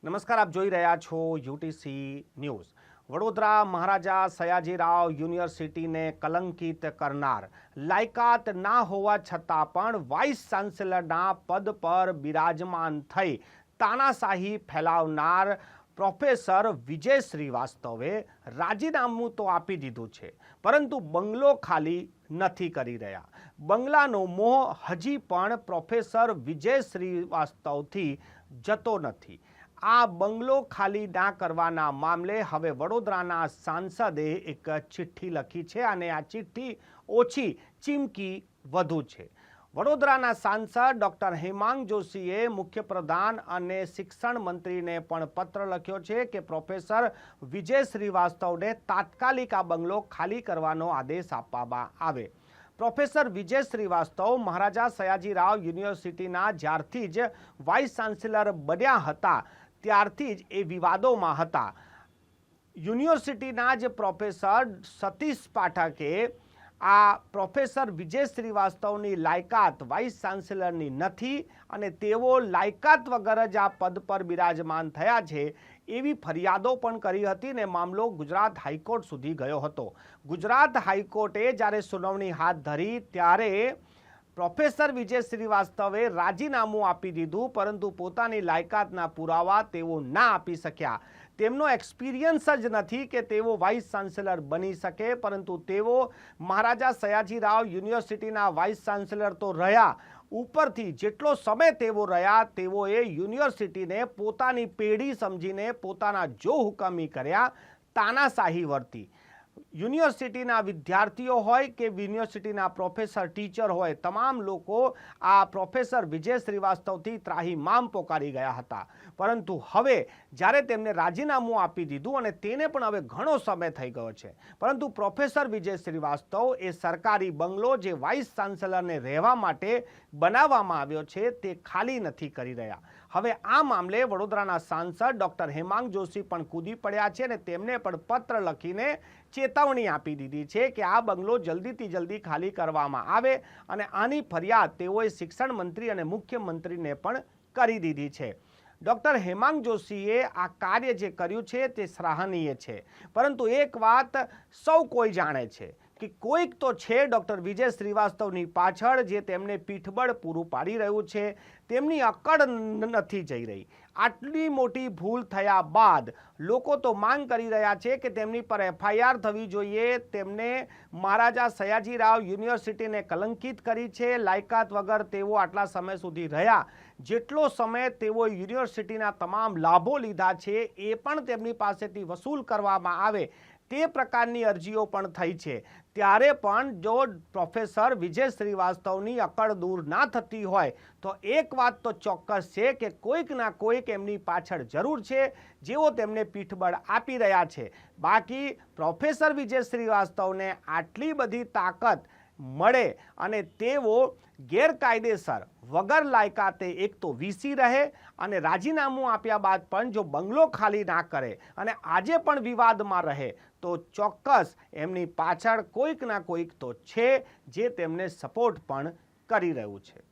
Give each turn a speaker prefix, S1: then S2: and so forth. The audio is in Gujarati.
S1: નમસ્કાર, આપ જોઈ રહ્યા છો યુટીસી ન્યૂઝ। વડોદરા મહારાજા સયાજીરાવ યુનિવર્સિટીને કલંકિત કરનાર લાયકાત ના હોવા છતાં પણ વાઇસ ચાન્સેલરના પદ પર બિરાજમાન થઈ તાનાશાહી ફેલાવનાર પ્રોફેસર વિજય શ્રીવાસ્તવે રાજીનામું તો આપી દીધું છે, પરંતુ બંગલો ખાલી નથી કરી રહ્યા। બંગલાનો મોહ હજી પણ પ્રોફેસર વિજય શ્રીવાસ્તવથી જતો નથી। આ બંગલો ખાલી ના કરવાના મામલે હવે વડોદરાના સાંસદે એક ચિઠ્ઠી લખી છે અને આ ચિઠ્ઠી ઓછી ચીમકી વધુ છે। વડોદરાના સાંસદ ડોક્ટર હેમાંગ જોશીએ મુખ્યપ્રધાન અને શિક્ષણ મંત્રીને પણ પત્ર લખ્યો છે કે પ્રોફેસર વિજય શ્રીવાસ્તવને તાત્કાલિક આ બંગલો ખાલી કરવાનો આદેશ આપવામાં આવે। પ્રોફેસર વિજય શ્રીવાસ્તવ મહારાજા સયાજીરાવ યુનિવર્સિટીના જ્યારથી જ વાઇસ ચાન્સેલર બન્યા હતા ત્યારથી જ એ વિવાદોમાં હતા। યુનિવર્સિટીના જ પ્રોફેસર સતીશ પાઠકે આ પ્રોફેસર વિજય શ્રીવાસ્તવની લાયકાત વાઇસ ચાન્સેલરની નથી અને તેઓ લાયકાત વગર જ આ પદ પર બિરાજમાન થયા છે એવી ફરિયાદો પણ કરી હતી ને મામલો ગુજરાત હાઈકોર્ટ સુધી ગયો હતો। ગુજરાત હાઈકોર્ટે જ્યારે સુનાવણી હાથ ધરી ત્યારે પ્રોફેસર વિજય શ્રીવાસ્તવે રાજીનામું આપી દીધું, પરંતુ પોતાની લાયકાતના પુરાવા તેઓ ના આપી શક્યા। તેમનો એક્સપિરિયન્સ જ નથી કે તેઓ વાઇસ ચાન્સેલર બની શકે, પરંતુ તેઓ મહારાજા સયાજીરાવ યુનિવર્સિટીના વાઇસ ચાન્સેલર તો રહ્યા, ઉપરથી જેટલો સમય તેઓ રહ્યા તેઓએ યુનિવર્સિટીને પોતાની પેઢી સમજીને પોતાના જો હુકમી કર્યા, તાનાશાહી વર્તી। યુનિવર્સિટીના વિદ્યાર્થીઓ હોય કે યુનિવર્સિટીના પ્રોફેસર ટીચર હોય, તમામ લોકો આ પ્રોફેસર વિજય શ્રીવાસ્તવથી ત્રાહિમામ પોકારી ગયા હતા। પરંતુ હવે જ્યારે તેમને રાજીનામું આપી દીધું અને તેને પણ હવે ઘણો સમય થઈ ગયો છે, પરંતુ પ્રોફેસર વિજય શ્રીવાસ્તવ એ સરકારી બંગલો જે વાઇસ ચાન્સેલરને રહેવા માટે બનાવવામાં આવ્યો છે તે ખાલી નથી કરી રહ્યા। હવે આ મામલે વડોદરાના સાંસદ ડોક્ટર હેમાંગ જોશી પણ કૂદી પડ્યા છે અને તેમને પણ પત્ર લખીને ચેતવણી આપી દીધી છે કે આ બંગલો જલ્દીથી જલ્દી ખાલી કરવામાં આવે અને આની ફરિયાદ તેઓએ શિક્ષણ મંત્રી અને મુખ્યમંત્રીને પણ કરી દીધી છે। ડોક્ટર હેમાંગ જોશીએ આ કાર્ય જે કર્યું છે તે સરાહનીય છે, પરંતુ એક વાત સૌ કોઈ જાણે છે કે કોઈક તો છે ડૉક્ટર વિજય શ્રીવાસ્તવની પાછળ જે તેમને પીઠબળ પૂરું પાડી રહ્યું છે। તેમની અકડ નથી જઈ રહી। આટલી મોટી ભૂલ થયા બાદ લોકો તો માંગ કરી રહ્યા છે કે તેમની પર FIR થવી જોઈએ। તેમને મહારાજા સયાજીરાવ યુનિવર્સિટીને કલંકિત કરી છે, લાયકાત વગર તેઓ આટલા સમય સુધી રહ્યા, જેટલો સમય તેઓ યુનિવર્સિટીના તમામ લાભો લીધા છે એ પણ તેમની પાસેથી વસૂલ કરવામાં આવે તે પ્રકારની અરજીઓ પણ થઈ છે। ત્યારે પણ જો પ્રોફેસર વિજય શ્રીવાસ્તવની અકડ દૂર ના થતી હોય તો એક વાત તો ચોક્કસ છે કે કોઈક ના કોઈક એમની પાછળ જરૂર છે જેઓ તેમને પીઠબળ આપી રહ્યા છે। બાકી પ્રોફેસર વિજય શ્રીવાસ્તવને આટલી બધી તાકાત મળે અને તેઓ ગેરકાયદેસર વગર લાયકાતે એક તો વીસી રહે અને રાજીનામું આપ્યા બાદ પણ જો બંગલો ખાલી ના કરે અને આજે પણ વિવાદમાં રહે તો ચોક્કસ એમની પાછળ કોઈક ના કોઈક તો છે જે તેમને સપોર્ટ પણ કરી રહ્યું છે।